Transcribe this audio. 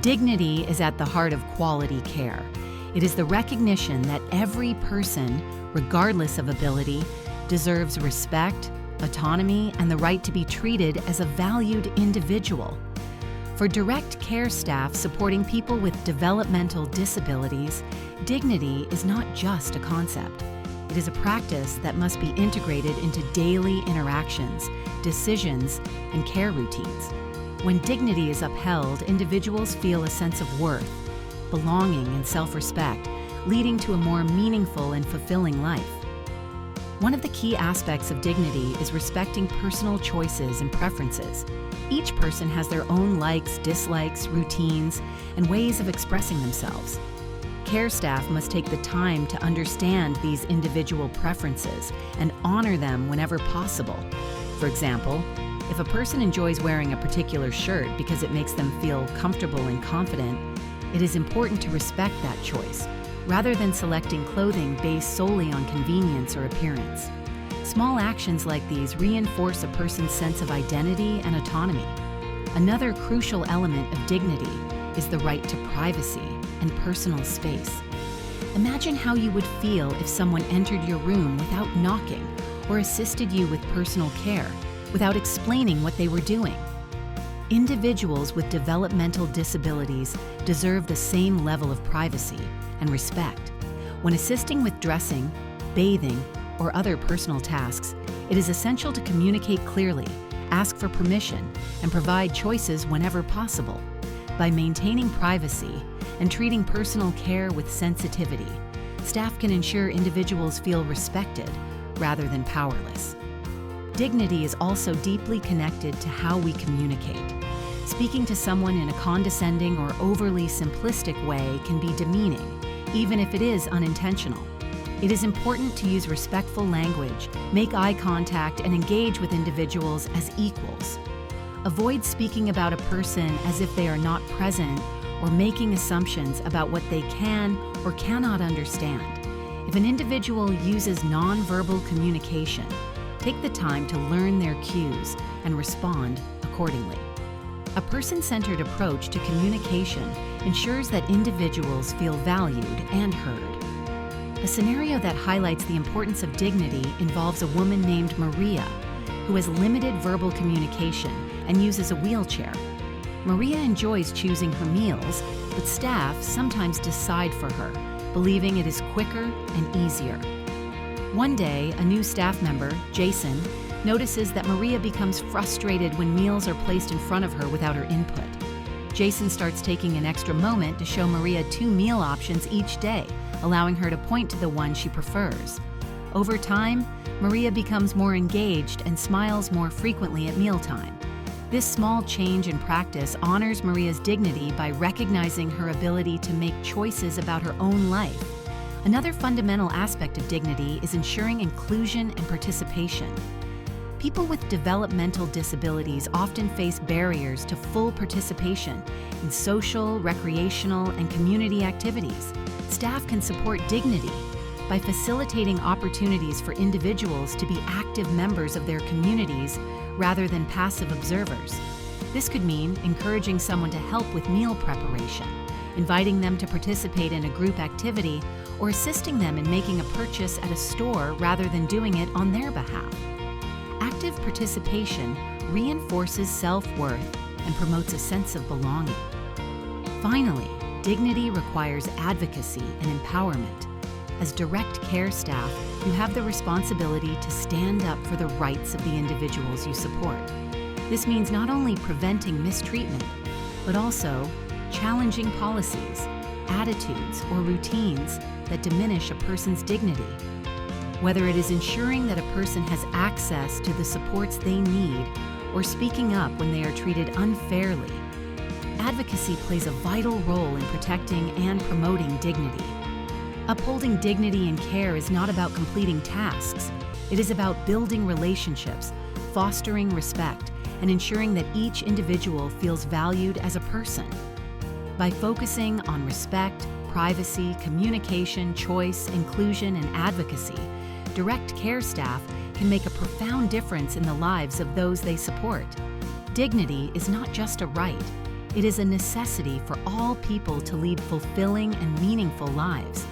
Dignity is at the heart of quality care. It is the recognition that every person, regardless of ability, deserves respect, autonomy, and the right to be treated as a valued individual. For direct care staff supporting people with developmental disabilities, dignity is not just a concept. It is a practice that must be integrated into daily interactions, decisions, and care routines. When dignity is upheld, individuals feel a sense of worth, belonging, and self-respect, leading to a more meaningful and fulfilling life. One of the key aspects of dignity is respecting personal choices and preferences. Each person has their own likes, dislikes, routines, and ways of expressing themselves. Care staff must take the time to understand these individual preferences and honor them whenever possible. For example, if a person enjoys wearing a particular shirt because it makes them feel comfortable and confident, it is important to respect that choice, rather than selecting clothing based solely on convenience or appearance. Small actions like these reinforce a person's sense of identity and autonomy. Another crucial element of dignity is the right to privacy and personal space. Imagine how you would feel if someone entered your room without knocking or assisted you with personal care, without explaining what they were doing. Individuals with developmental disabilities deserve the same level of privacy and respect. When assisting with dressing, bathing, or other personal tasks, it is essential to communicate clearly, ask for permission, and provide choices whenever possible. By maintaining privacy and treating personal care with sensitivity, staff can ensure individuals feel respected rather than powerless. Dignity is also deeply connected to how we communicate. Speaking to someone in a condescending or overly simplistic way can be demeaning, even if it is unintentional. It is important to use respectful language, make eye contact, and engage with individuals as equals. Avoid speaking about a person as if they are not present or making assumptions about what they can or cannot understand. If an individual uses nonverbal communication, take the time to learn their cues and respond accordingly. A person-centered approach to communication ensures that individuals feel valued and heard. A scenario that highlights the importance of dignity involves a woman named Maria, who has limited verbal communication and uses a wheelchair. Maria enjoys choosing her meals, but staff sometimes decide for her, believing it is quicker and easier. One day, a new staff member, Jason, notices that Maria becomes frustrated when meals are placed in front of her without her input. Jason starts taking an extra moment to show Maria 2 meal options each day, allowing her to point to the one she prefers. Over time, Maria becomes more engaged and smiles more frequently at mealtime. This small change in practice honors Maria's dignity by recognizing her ability to make choices about her own life. Another fundamental aspect of dignity is ensuring inclusion and participation. People with developmental disabilities often face barriers to full participation in social, recreational, and community activities. Staff can support dignity by facilitating opportunities for individuals to be active members of their communities rather than passive observers. This could mean encouraging someone to help with meal preparation, inviting them to participate in a group activity, or assisting them in making a purchase at a store rather than doing it on their behalf. Active participation reinforces self-worth and promotes a sense of belonging. Finally, dignity requires advocacy and empowerment. As direct care staff, you have the responsibility to stand up for the rights of the individuals you support. This means not only preventing mistreatment, but also challenging policies, attitudes, or routines that diminish a person's dignity. Whether it is ensuring that a person has access to the supports they need or speaking up when they are treated unfairly, advocacy plays a vital role in protecting and promoting dignity. Upholding dignity in care is not about completing tasks. It is about building relationships, fostering respect, and ensuring that each individual feels valued as a person. By focusing on respect, privacy, communication, choice, inclusion, and advocacy, direct care staff can make a profound difference in the lives of those they support. Dignity is not just a right, It is a necessity for all people to lead fulfilling and meaningful lives.